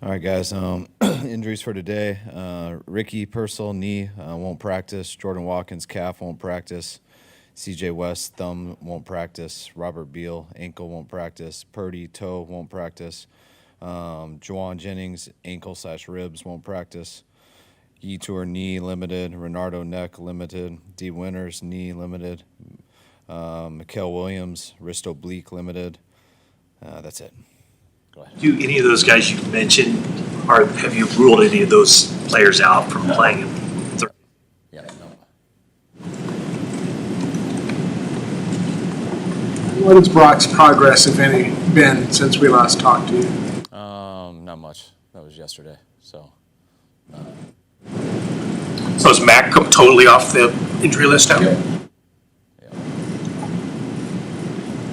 All right, guys. Injuries for today. Ricky Purcell, knee, won't practice. Jordan Watkins, calf, won't practice. CJ West, thumb, won't practice. Robert Beal, ankle, won't practice. Purdy, toe, won't practice. Juwan Jennings, ankle/ribs, won't practice. Tour, knee, limited. Renardo, neck, limited. D. Winters, knee, limited. Mikael Williams, wrist oblique, limited. That's it. Go ahead. Do any of those guys you mentioned, or have you ruled any of those players out from playing? Yeah, no. What has Brock's progress, if any, been since we last talked to you? Not much. That was yesterday. So. So is Mac totally off the injury list now? Yeah.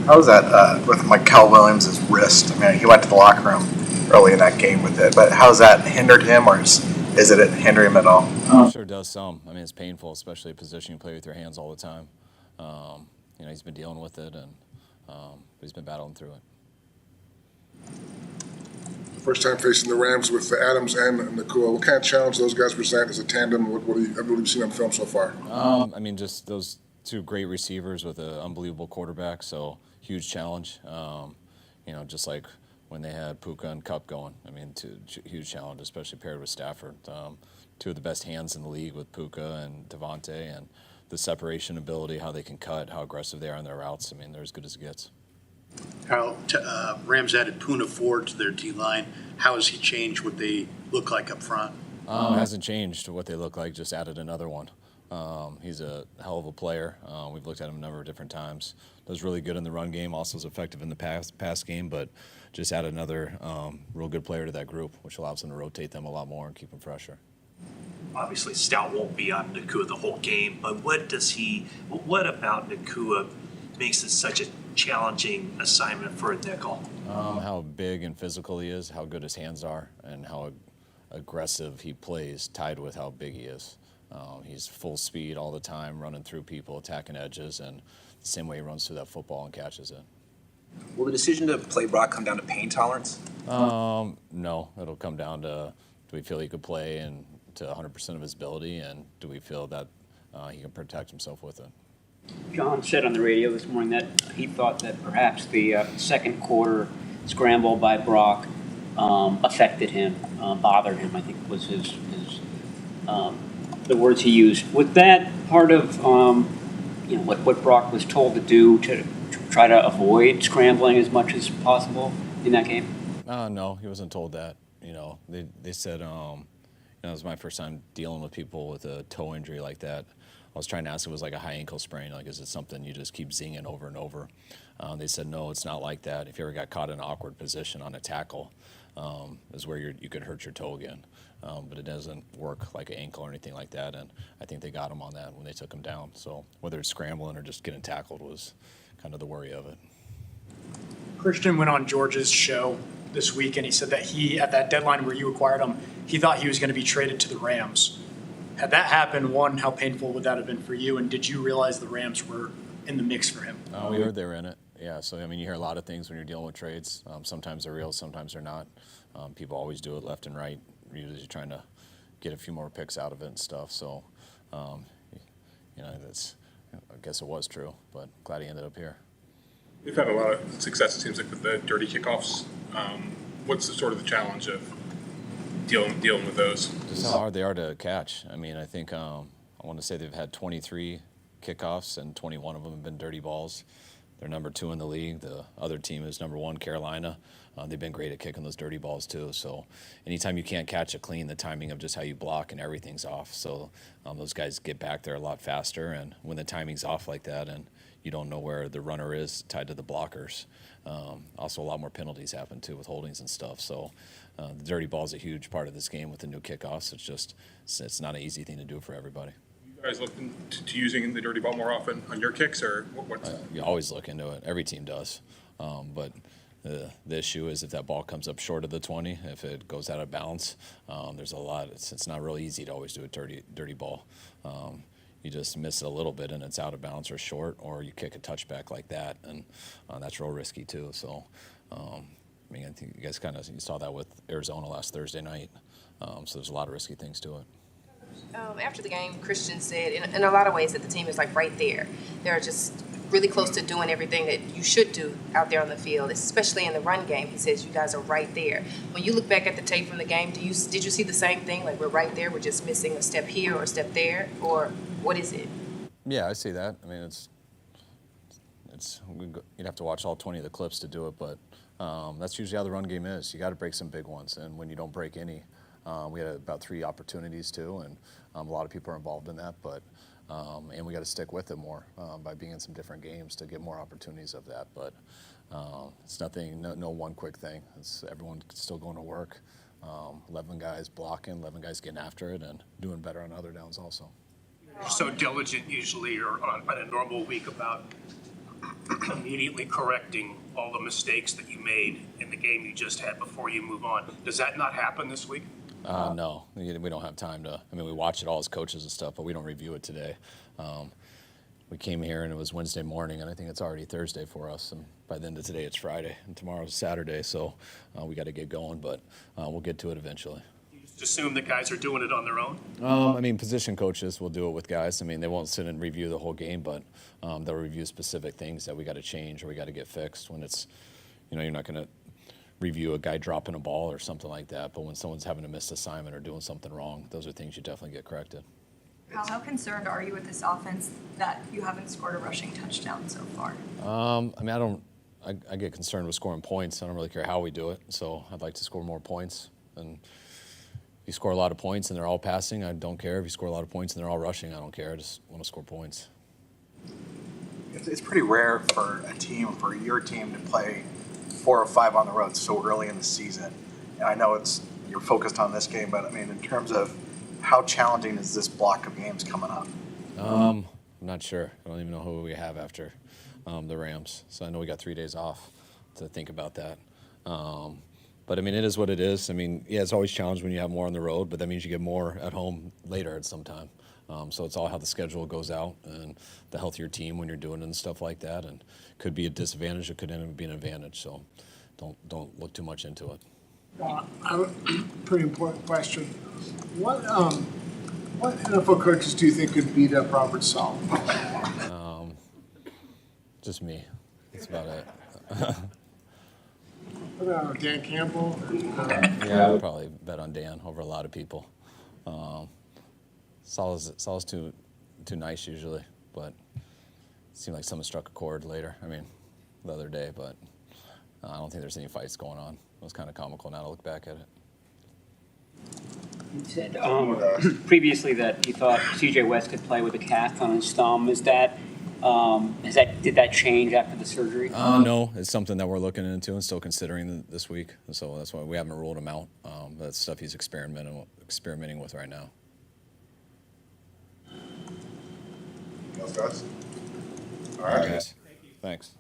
How was that with Mikael Williams' wrist? I mean, he went to the locker room early in that game with it, but how's that hindered him, or is it hinder him at all? It sure does some. I mean, it's painful, especially a position you play with your hands all the time. He's been dealing with it, and but he's been battling through it. First time facing the Rams with Adams and Nakua. What kind of challenge those guys present as a tandem? What have you seen on film so far? I mean, just those two great receivers with an unbelievable quarterback, so huge challenge. Just like when they had Puka and Cup going. I mean, huge challenge, especially paired with Stafford. Two of the best hands in the league with Puka and Devontae, and the separation ability, how they can cut, how aggressive they are on their routes. I mean, they're as good as it gets. Kyle, Rams added Poona Ford to their D-line. How has he changed what they look like up front? It hasn't changed what they look like, just added another one. He's a hell of a player. We've looked at him a number of different times. Does really good in the run game, also is effective in the pass game, but just add another real good player to that group, which allows them to rotate them a lot more and keep them fresher. Obviously, Stout won't be on Nakua the whole game, but what about Nakua makes it such a challenging assignment for a nickel? How big and physical he is, how good his hands are, and how aggressive he plays, tied with how big he is. He's full speed all the time, running through people, attacking edges, and the same way he runs through that football and catches it. Will the decision to play Brock come down to pain tolerance? No, it'll come down to, do we feel he could play and to 100% of his ability, and do we feel that he can protect himself with it? John said on the radio this morning that he thought that perhaps the second quarter scramble by Brock affected him, bothered him, I think was his the words he used. Was that part of what Brock was told to do to try to avoid scrambling as much as possible in that game? No, he wasn't told that. They said, it was my first time dealing with people with a toe injury like that. I was trying to ask if it was like a high ankle sprain, like is it something you just keep zinging over and over? They said, no, it's not like that. If you ever got caught in an awkward position on a tackle, is where you could hurt your toe again. But it doesn't work like an ankle or anything like that, and I think they got him on that when they took him down. So whether it's scrambling or just getting tackled was kind of the worry of it. Christian went on George's show this week, and he said that he, at that deadline where you acquired him, he thought he was going to be traded to the Rams. Had that happened, one, how painful would that have been for you, and did you realize the Rams were in the mix for him? We heard they were in it, yeah. So, I mean, you hear a lot of things when you're dealing with trades. Sometimes they're real, sometimes they're not. People always do it left and right, usually trying to get a few more picks out of it and stuff. So, I guess it was true, but glad he ended up here. We've had a lot of success, it seems like, with the dirty kickoffs. What's the challenge of dealing with those? Just how hard they are to catch. I mean, I think I want to say they've had 23 kickoffs, and 21 of them have been dirty balls. They're number 2 in the league. The other team is number 1, Carolina. They've been great at kicking those dirty balls too. So anytime you can't catch it clean, the timing of just how you block and everything's off. So those guys get back there a lot faster, and when the timing's off like that and you don't know where the runner is tied to the blockers, also a lot more penalties happen too with holdings and stuff. So the dirty ball is a huge part of this game with the new kickoffs. It's not an easy thing to do for everybody. You guys looking to using the dirty ball more often on your kicks, or what? You always look into it. Every team does. But the issue is if that ball comes up short of the 20, if it goes out of bounds, there's a lot. It's not real easy to always do a dirty ball. You just miss it a little bit and it's out of bounds or short, or you kick a touchback like that, and that's real risky too. So I mean, I think you guys you saw that with Arizona last Thursday night. So there's a lot of risky things to it. After the game, Christian said in a lot of ways that the team is like right there. They're just really close to doing everything that you should do out there on the field, especially in the run game. He says you guys are right there. When you look back at the tape from the game, did you see the same thing? Like we're right there, we're just missing a step here or a step there, or what is it? Yeah, I see that. I mean, you'd have to watch all 20 of the clips to do it, but that's usually how the run game is. You got to break some big ones, and when you don't break any, we had about 3 opportunities too, and a lot of people are involved in that, but and we got to stick with it more by being in some different games to get more opportunities of that. But it's nothing, no one quick thing. It's everyone still going to work. 11 guys blocking, 11 guys getting after it, and doing better on other downs also. You're so diligent usually, or on a normal week, about immediately correcting all the mistakes that you made in the game you just had before you move on. Does that not happen this week? No, we don't have time to. I mean, we watch it all as coaches and stuff, but we don't review it today. We came here and it was Wednesday morning, and I think it's already Thursday for us. And by the end of today, it's Friday, and tomorrow's Saturday, so we got to get going. But we'll get to it eventually. You just assume that guys are doing it on their own? I mean, position coaches will do it with guys. I mean, they won't sit and review the whole game, but they'll review specific things that we got to change or we got to get fixed. When it's, you're not going to review a guy dropping a ball or something like that, but when someone's having a missed assignment or doing something wrong, those are things you definitely get corrected. How concerned are you with this offense that you haven't scored a rushing touchdown so far? I mean, I get concerned with scoring points. I don't really care how we do it, so I'd like to score more points. And if you score a lot of points and they're all passing, I don't care. If you score a lot of points and they're all rushing, I don't care. I just want to score points. It's pretty rare for your team to play 4 or 5 on the road so early in the season. And I know you're focused on this game, but I mean, in terms of how challenging is this block of games coming up? I'm not sure. I don't even know who we have after the Rams. So I know we got 3 days off to think about that. But I mean, it is what it is. I mean, yeah, it's always challenging when you have more on the road, but that means you get more at home later at some time. So it's all how the schedule goes out and the healthier team when you're doing it and stuff like that. And could be a disadvantage, it could end up being an advantage. So don't look too much into it. Pretty important question. What NFL coaches do you think could beat up Robert Saleh? Just me. That's about it. What about Dan Campbell? Yeah, I would probably bet on Dan over a lot of people. Saleh's too nice usually, but it seemed like someone struck a chord later. I mean, the other day, but I don't think there's any fights going on. It was kind of comical now to look back at it. You said previously that you thought C.J. West could play with a cast on his thumb. Did that change after the surgery? No, it's something that we're looking into and still considering this week. So that's why we haven't ruled him out. That's stuff he's experimenting with right now. Guys? All right, guys. Thanks.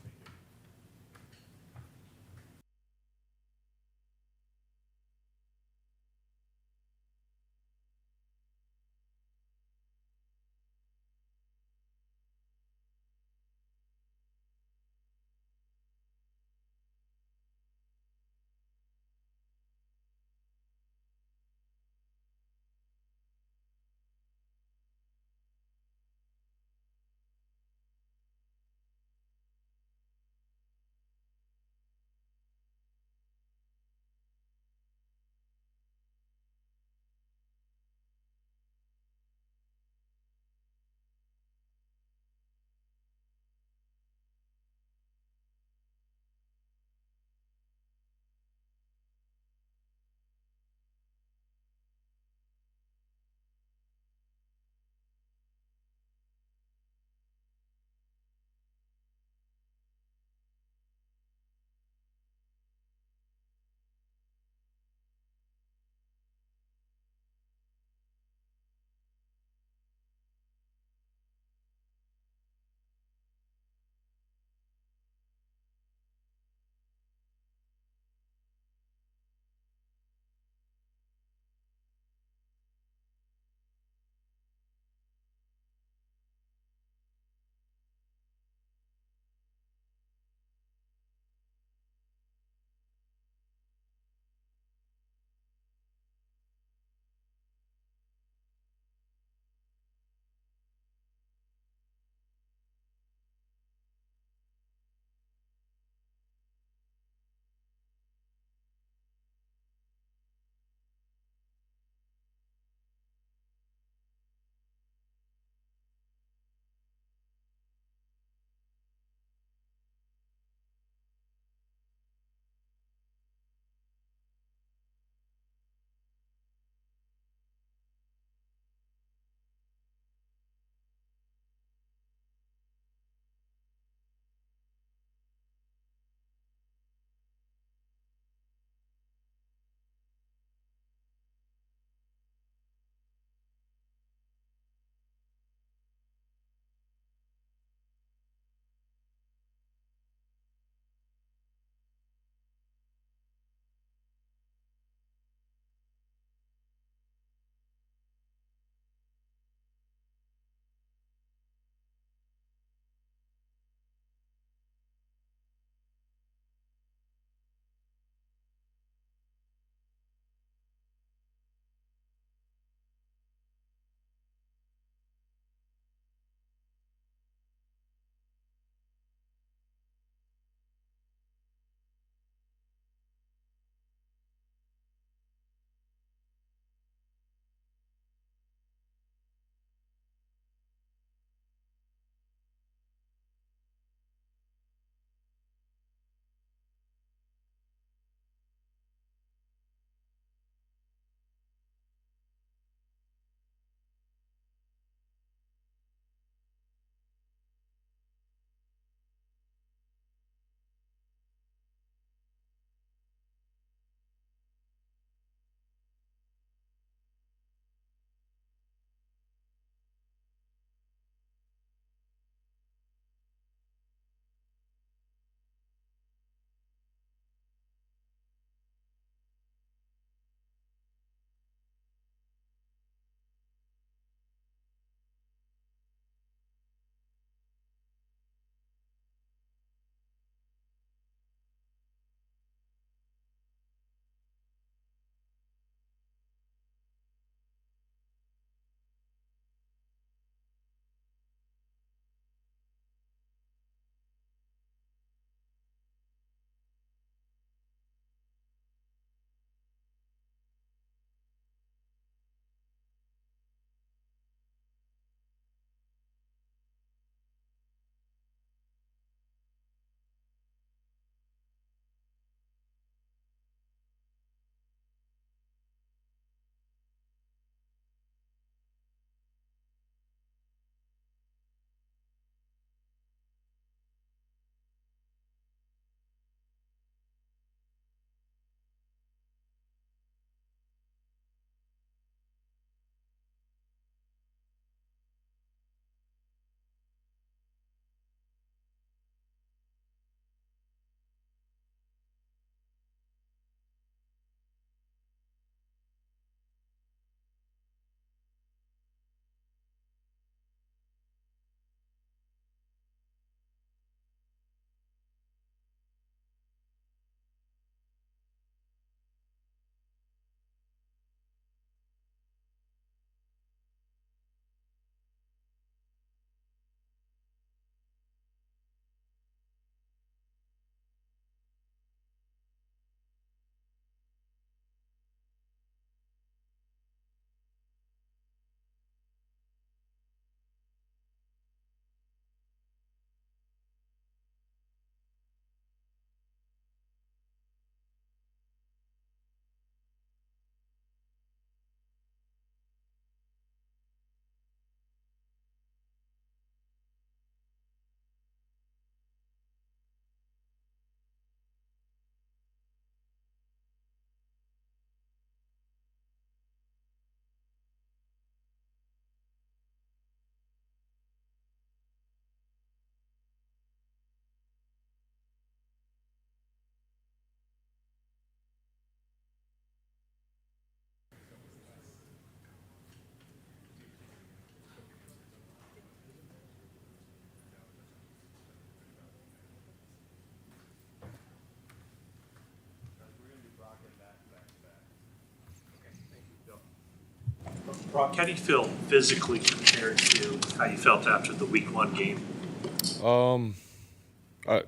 Brock, how do you feel physically compared to how you felt after the Week 1 game?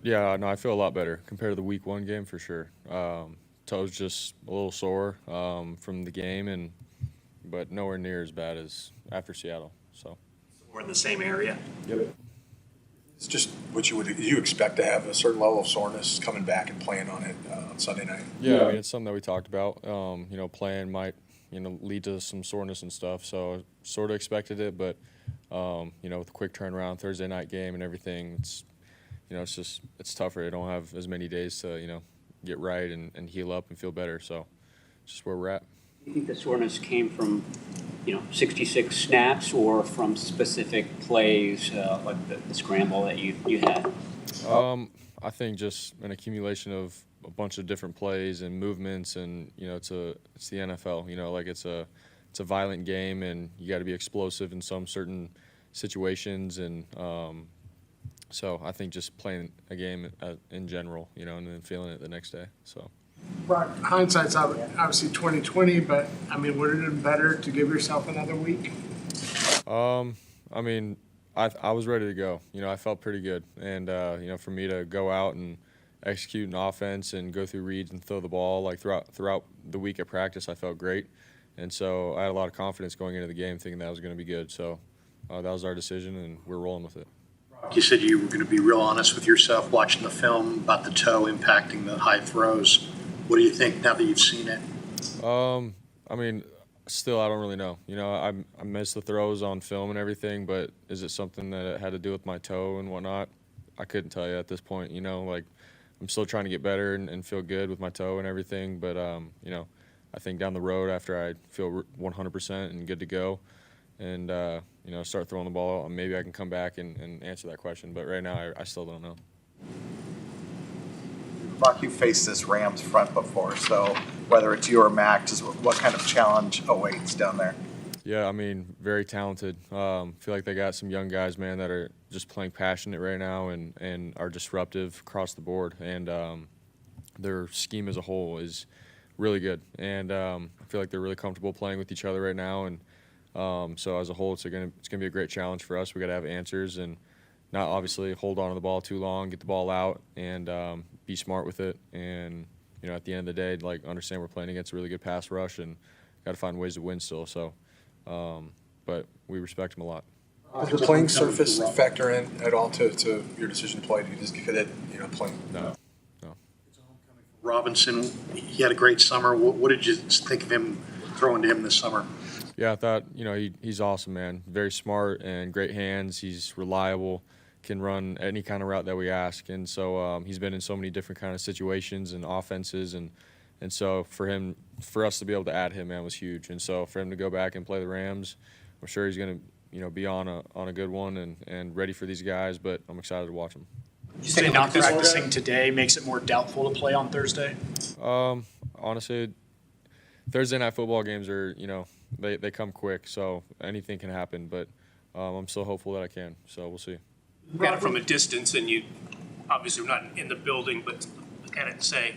Yeah, no, I feel a lot better compared to the Week 1 game for sure. Toes just a little sore from the game, but nowhere near as bad as after Seattle. So We're in the same area. Yep. It's just what you expect to have a certain level of soreness coming back and playing on it on Sunday night. Yeah, I mean, it's something that we talked about. Playing might lead to some soreness and stuff. So sort of expected it, but with the quick turnaround Thursday night game and everything, it's tougher. They don't have as many days to get right and heal up and feel better. So it's just where we're at. Do you think the soreness came from 66 snaps or from specific plays like the scramble that you had? I think just an accumulation of a bunch of different plays and movements, and it's the NFL. It's a violent game, and you got to be explosive in some certain situations, and so I think just playing a game in general, and then feeling it the next day. So. Brock, hindsight's obviously 20/20, but I mean, would it have been better to give yourself another week? I mean, I was ready to go. I felt pretty good, and for me to go out and execute an offense and go through reads and throw the ball throughout the week at practice, I felt great, and so I had a lot of confidence going into the game, thinking that was going to be good. So that was our decision, and we're rolling with it. You said you were going to be real honest with yourself watching the film about the toe impacting the high throws. What do you think now that you've seen it? I mean, still, I don't really know. I missed the throws on film and everything, but is it something that it had to do with my toe and whatnot? I couldn't tell you at this point. I'm still trying to get better and feel good with my toe and everything, but I think down the road after I feel 100% and good to go, and start throwing the ball, maybe I can come back and answer that question. But right now, I still don't know. Brock, you faced this Rams front before, so whether it's you or Mac, just what kind of challenge awaits down there? Yeah, I mean, very talented. Feel like they got some young guys, man, that are just playing passionate right now and are disruptive across the board. And their scheme as a whole is really good. And I feel like they're really comfortable playing with each other right now. And so as a whole, it's gonna be a great challenge for us. We got to have answers and not obviously hold on to the ball too long, get the ball out, and be smart with it. And at the end of the day, understand we're playing against a really good pass rush and got to find ways to win still. So, but we respect them a lot. Does the playing surface factor in at all to your decision to play? Do you just get it, playing? No. Robinson, he had a great summer. What did you think of him throwing to him this summer? Yeah, I thought, he's awesome, man. Very smart and great hands. He's reliable, can run any kind of route that we ask. And so he's been in so many different kind of situations and offenses. And so for us to be able to add him, man, was huge. And so for him to go back and play the Rams, I'm sure he's going to, be on a good one and ready for these guys. But I'm excited to watch him. You say not practicing today makes it more doubtful to play on Thursday? Honestly, Thursday night football games are, they come quick, so anything can happen. But I'm still hopeful that I can, so we'll see. Look at it from a distance, and you obviously we're not in the building, but look at it and say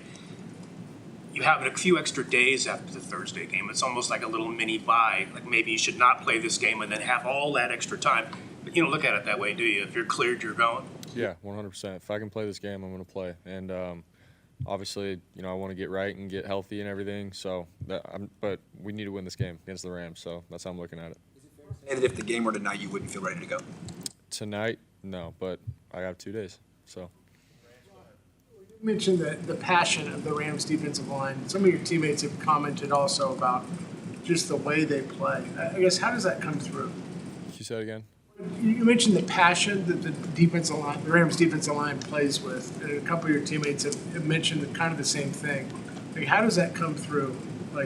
you have a few extra days after the Thursday game. It's almost like a little mini bye. Like maybe you should not play this game and then have all that extra time. But you don't look at it that way, do you? If you're cleared, you're going. Yeah, 100%. If I can play this game, I'm going to play. And obviously, I want to get right and get healthy and everything. So, but we need to win this game against the Rams. So that's how I'm looking at it. And that if the game were tonight, you wouldn't feel ready to go? Tonight, no, but I have 2 days. So. You mentioned the passion of the Rams defensive line. Some of your teammates have commented also about just the way they play. I guess, how does that come through? Can you say it again? You mentioned the passion that the Rams defensive line plays with. And a couple of your teammates have mentioned kind of the same thing. How does that come through?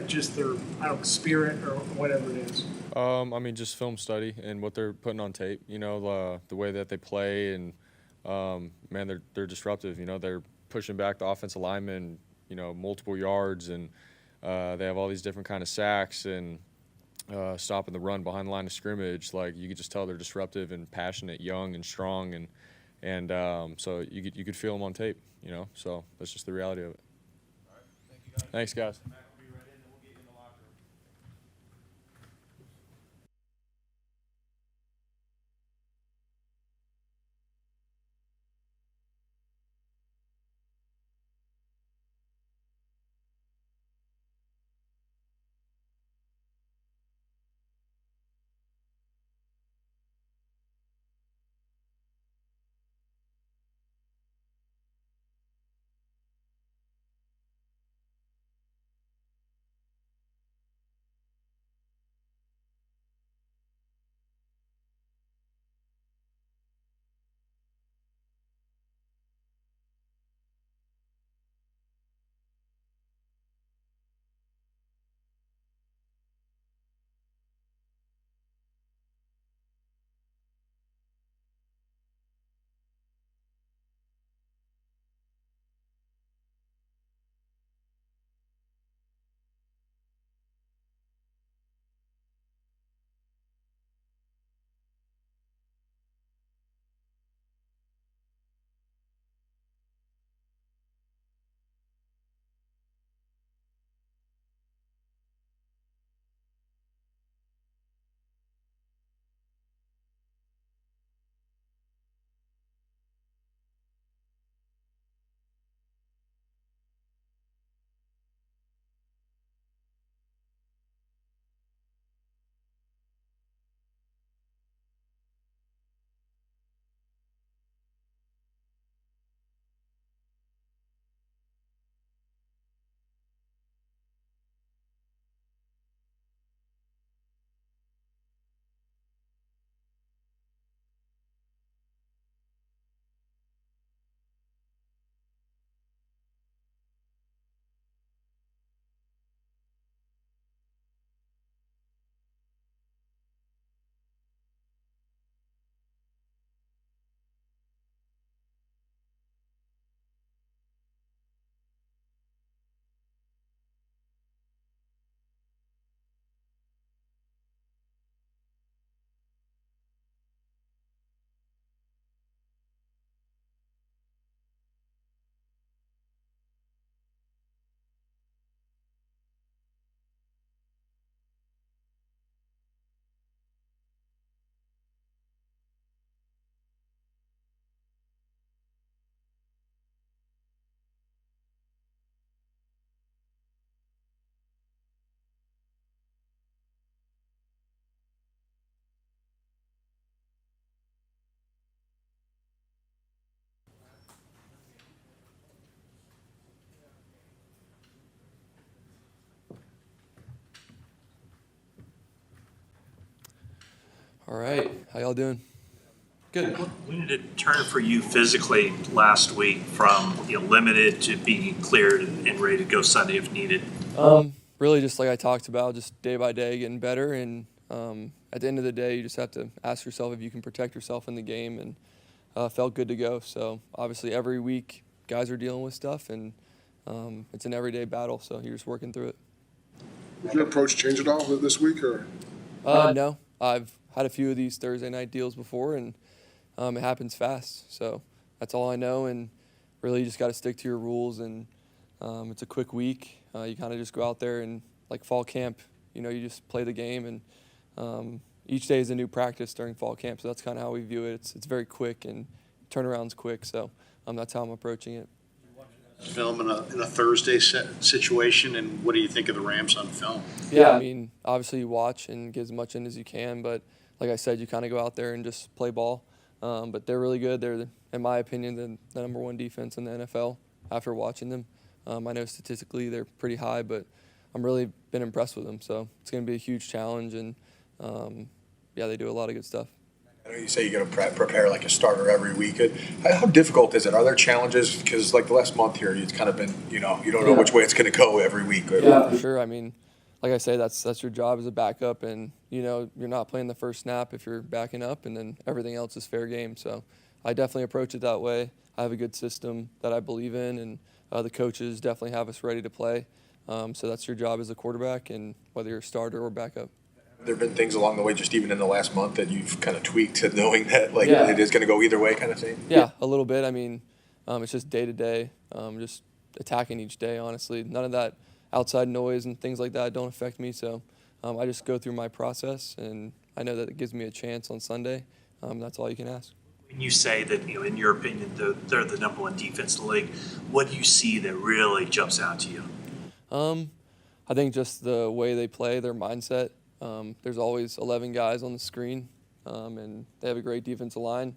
Just their, spirit or whatever it is. I mean, just film study and what they're putting on tape. The way that they play and man, they're disruptive. They're pushing back the offensive linemen, multiple yards, and they have all these different kind of sacks and. Stopping the run behind the line of scrimmage, you could just tell they're disruptive and passionate, young and strong, and so you could feel them on tape, So that's just the reality of it. All right. Thank you guys. Thanks, guys. All right. How y'all doing? Good. When did it turn for you physically last week from limited to being cleared and ready to go Sunday if needed? Really just like I talked about, just day by day getting better. And at the end of the day, you just have to ask yourself if you can protect yourself in the game, and felt good to go. So obviously every week guys are dealing with stuff, and it's an everyday battle. So you're just working through it. Did your approach change at all this week, or? No, I've had a few of these Thursday night deals before, and it happens fast. So that's all I know, and really you just got to stick to your rules. And it's a quick week. You kind of just go out there and like fall camp, you just play the game, and each day is a new practice during fall camp. So that's kind of how we view it. It's very quick, and turnaround's quick. So that's how I'm approaching it. Film in a Thursday situation, and what do you think of the Rams on film? Yeah, I mean, obviously you watch and get as much in as you can, but like I said, you kind of go out there and just play ball. But they're really good. They're, in my opinion, the number one defense in the NFL after watching them. I know statistically they're pretty high, but I'm really been impressed with them. So it's going to be a huge challenge, and yeah, they do a lot of good stuff. I know you say you got to prepare like a starter every week. How difficult is it? Are there challenges? Because like the last month here, it's kind of been, you don't know which way it's going to go every week. Yeah, for sure. I mean, like I say, that's your job as a backup, and you're not playing the first snap if you're backing up, and then everything else is fair game. So I definitely approach it that way. I have a good system that I believe in, and the coaches definitely have us ready to play. So that's your job as a quarterback, and whether you're a starter or backup. There have been things along the way, just even in the last month, that you've kind of tweaked to knowing that it is going to go either way kind of thing? Yeah, a little bit. I mean, it's just day to day, just attacking each day, honestly. None of that outside noise and things like that don't affect me. So I just go through my process, and I know that it gives me a chance on Sunday. That's all you can ask. When you say that, in your opinion, they're the number one defense in the league, what do you see that really jumps out to you? I think just the way they play, their mindset. There's always 11 guys on the screen, and they have a great defensive line.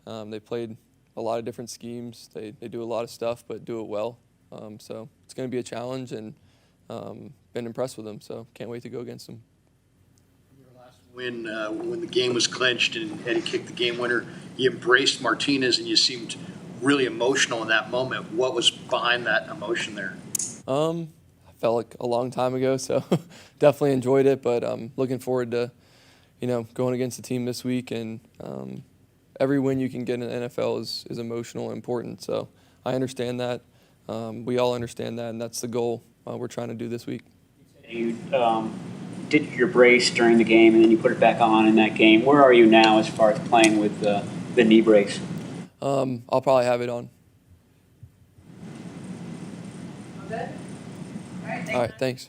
They played a lot of different schemes. They do a lot of stuff, but do it well. So it's going to be a challenge, and been impressed with them. So can't wait to go against them. When the game was clinched and Eddie kicked the game winner, you embraced Martinez and you seemed really emotional in that moment. What was behind that emotion there? Felt like a long time ago, so definitely enjoyed it. But I'm looking forward to, going against the team this week. And every win you can get in the NFL is emotional and important. So I understand that. We all understand that, and that's the goal we're trying to do this week. You did your brace during the game, and then you put it back on in that game. Where are you now as far as playing with the knee brace? I'll probably have it on. All right, thanks.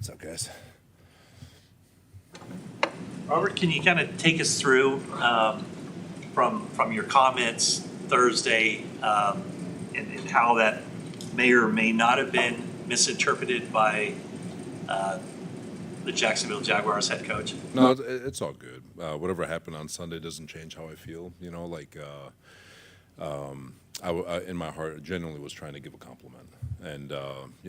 What's up, guys? Robert, can you kind of take us through from your comments Thursday and how that may or may not have been misinterpreted by the Jacksonville Jaguars head coach? No, it's all good. Whatever happened on Sunday doesn't change how I feel. You know, like I in my heart, genuinely was trying to give a compliment, and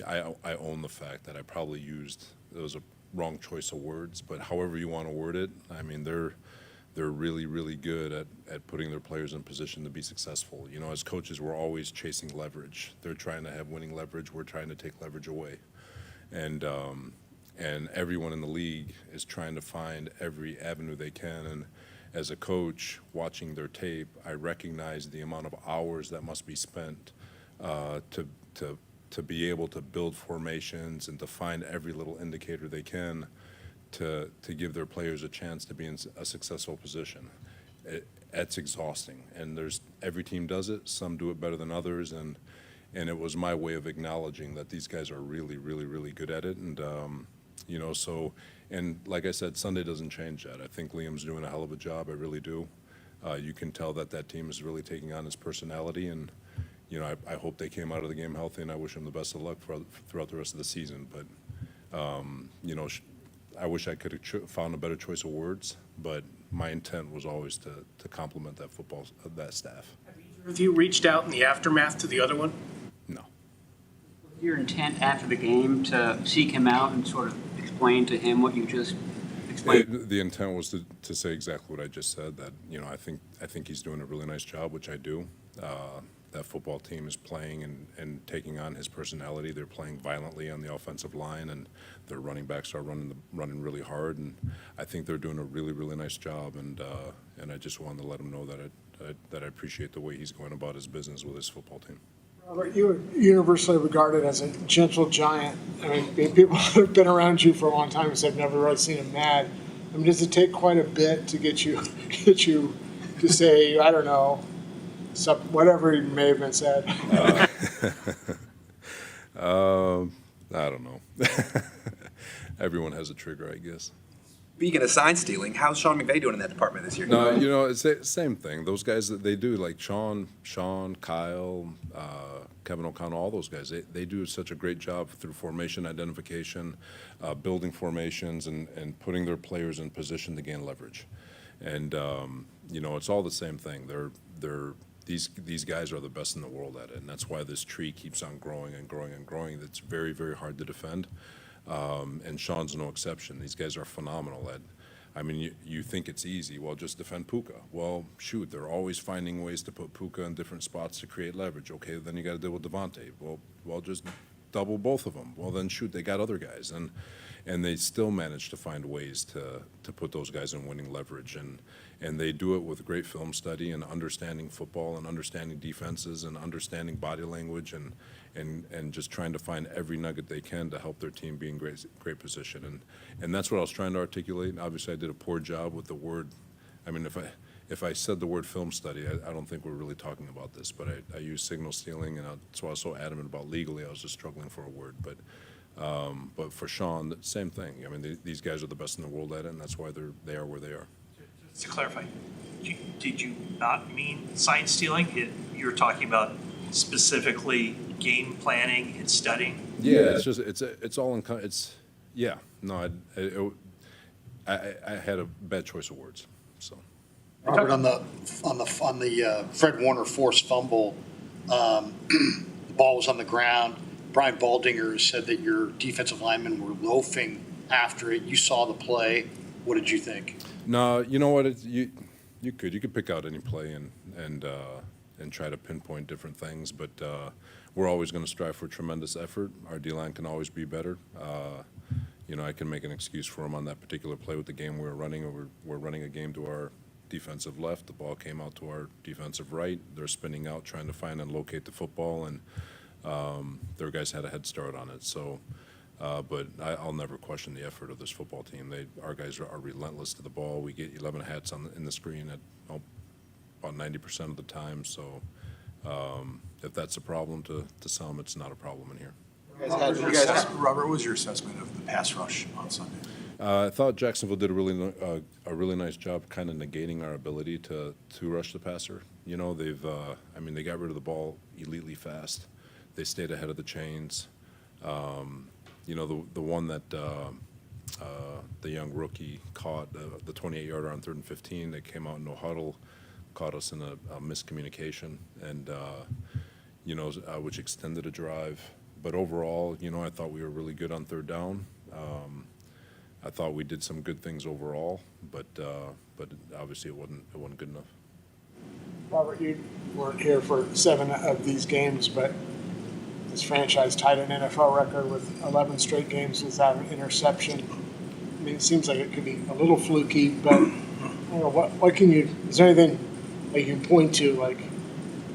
I own the fact that I probably used it was a wrong choice of words, but however you want to word it, I mean they're really, really good at putting their players in position to be successful. You know, as coaches, we're always chasing leverage. They're trying to have winning leverage. We're trying to take leverage away, and everyone in the league is trying to find every avenue they can. And as a coach, watching their tape, I recognize the amount of hours that must be spent to be able to build formations and to find every little indicator they can to give their players a chance to be in a successful position. It's exhausting, and every team does it. Some do it better than others, and it was my way of acknowledging that these guys are really, really, really good at it. And you know, so, and like I said, Sunday doesn't change that. I think Liam's doing a hell of a job. I really do. You can tell that team is really taking on his personality, and you know, I hope they came out of the game healthy, and I wish them the best of luck throughout the rest of the season. But you know, I wish I could have found a better choice of words, but my intent was always to compliment that staff. Have you reached out in the aftermath to the other one? No. Was your intent after the game to seek him out and sort of explain to him what you just explained? The intent was to say exactly what I just said, that, you know, I think he's doing a really nice job, which I do. That football team is playing and taking on his personality. They're playing violently on the offensive line, and their running backs are running really hard. And I think they're doing a really, really nice job. And I just wanted to let him know that I appreciate the way he's going about his business with his football team. Robert, you are universally regarded as a gentle giant. I mean, people that have been around you for a long time have never really seen him mad. I mean, does it take quite a bit to get you to say, I don't know, whatever he may have been said? I don't know. Everyone has a trigger, I guess. Speaking of sign stealing, how's Sean McVay doing in that department this year? No, you know, it's the same thing. Those guys that they do, like Sean, Kyle, Kevin O'Connell, all those guys, they do such a great job through formation identification, building formations, and putting their players in position to gain leverage. And you know, it's all the same thing. These guys are the best in the world at it, and that's why this tree keeps on growing and growing and growing. It's very, very hard to defend, and Sean's no exception. These guys are phenomenal at. I mean, you think it's easy. Well, just defend Puka. Well, shoot, they're always finding ways to put Puka in different spots to create leverage. Okay, then you got to deal with Devontae. Well, just double both of them. Well, then shoot, they got other guys, and they still manage to find ways to put those guys in winning leverage, and they do it with great film study and understanding football and understanding defenses and understanding body language and just trying to find every nugget they can to help their team be in great position. And that's what I was trying to articulate. Obviously, I did a poor job with the word. I mean, if I said the word film study, I don't think we're really talking about this, but I use signal stealing, and that's why I was so adamant about legally. I was just struggling for a word, but for Sean, same thing. I mean, these guys are the best in the world at it, and that's why they are where they are. Just to clarify, did you not mean sign stealing? You were talking about specifically game planning and studying? Yeah, it's just it's all in. It's yeah. No, I had a bad choice of words. So. Robert, on the Fred Warner forced fumble, the ball was on the ground. Brian Baldinger said that your defensive linemen were loafing after it. You saw the play. What did you think? No, you know what? You could pick out any play and try to pinpoint different things, but we're always going to strive for tremendous effort. Our D-line can always be better. You know, I can make an excuse for them on that particular play with the game we were running. We're running a game to our defensive left. The ball came out to our defensive right. They're spinning out, trying to find and locate the football, and their guys had a head start on it. So, but I'll never question the effort of this football team. Our guys are relentless to the ball. We get 11 hats in the screen at about 90% of the time. So, if that's a problem to some, it's not a problem in here. Robert, what was your assessment of the pass rush on Sunday? I thought Jacksonville did a really nice job kind of negating our ability to rush the passer. You know, they got rid of the ball elitely fast. They stayed ahead of the chains. You know, the one that the young rookie caught, the 28-yarder on 3rd and 15, that came out in no huddle, caught us in a miscommunication, and you know, which extended a drive. But overall, you know, I thought we were really good on 3rd down. I thought we did some good things overall, but obviously it wasn't good enough. Robert, you weren't here for 7 of these games, but this franchise tied an NFL record with 11 straight games without an interception. I mean, it seems like it could be a little fluky, but I don't know, what can you, is there anything that you can point to, like,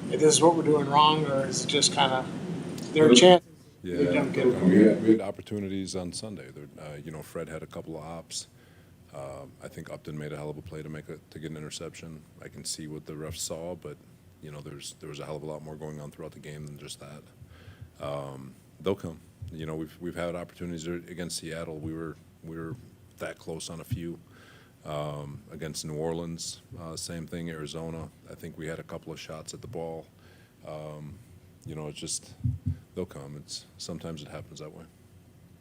hey, this is what we're doing wrong, or is it just kind of, there are chances? Yeah, we had opportunities on Sunday. You know, Fred had a couple of ops. I think Upton made a hell of a play to get an interception. I can see what the refs saw, but you know, there was a hell of a lot more going on throughout the game than just that. They'll come. You know, we've had opportunities against Seattle. We were that close on a few. Against New Orleans, same thing. Arizona, I think we had a couple of shots at the ball. You know, it's just they'll come. Sometimes it happens that way.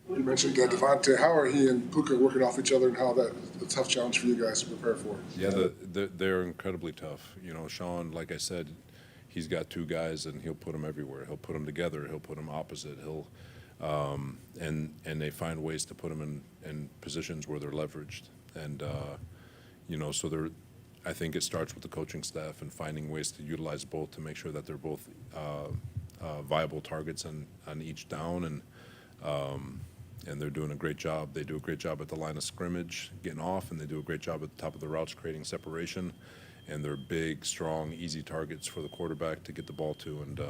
You mentioned Devontae. How are he and Puka working off each other, and how that's a tough challenge for you guys to prepare for? Yeah, they're incredibly tough. You know, Sean, like I said, he's got 2 guys, and he'll put them everywhere. He'll put them together. He'll put them opposite. And they find ways to put them in positions where they're leveraged. And you know, so I think it starts with the coaching staff and finding ways to utilize both to make sure that they're both viable targets on each down, and they're doing a great job. They do a great job at the line of scrimmage, getting off, and they do a great job at the top of the routes, creating separation. And they're big, strong, easy targets for the quarterback to get the ball to, and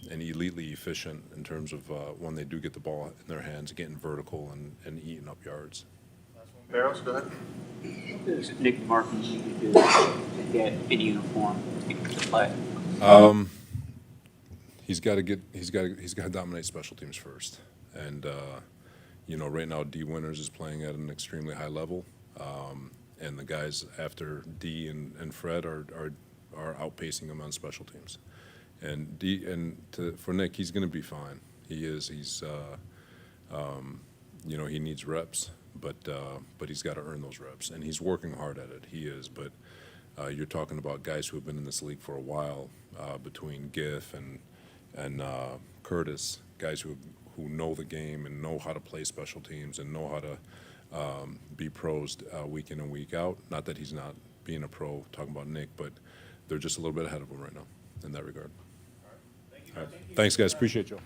elitely efficient in terms of when they do get the ball in their hands, getting vertical and eating up yards. Barrows, go ahead. What does Nick Martin need to do to get in uniform to play? He's got to dominate special teams first, and you know, right now D Winters is playing at an extremely high level, and the guys after D and Fred are outpacing him on special teams, and for Nick, he's going to be fine. He is. He's you know, he needs reps, but he's got to earn those reps, and he's working hard at it. He is, but you're talking about guys who have been in this league for a while, between Giff and Curtis, guys who know the game and know how to play special teams and know how to be pros week in and week out. Not that he's not being a pro, talking about Nick, but they're just a little bit ahead of him right now in that regard. All right. Thanks, guys. Appreciate you.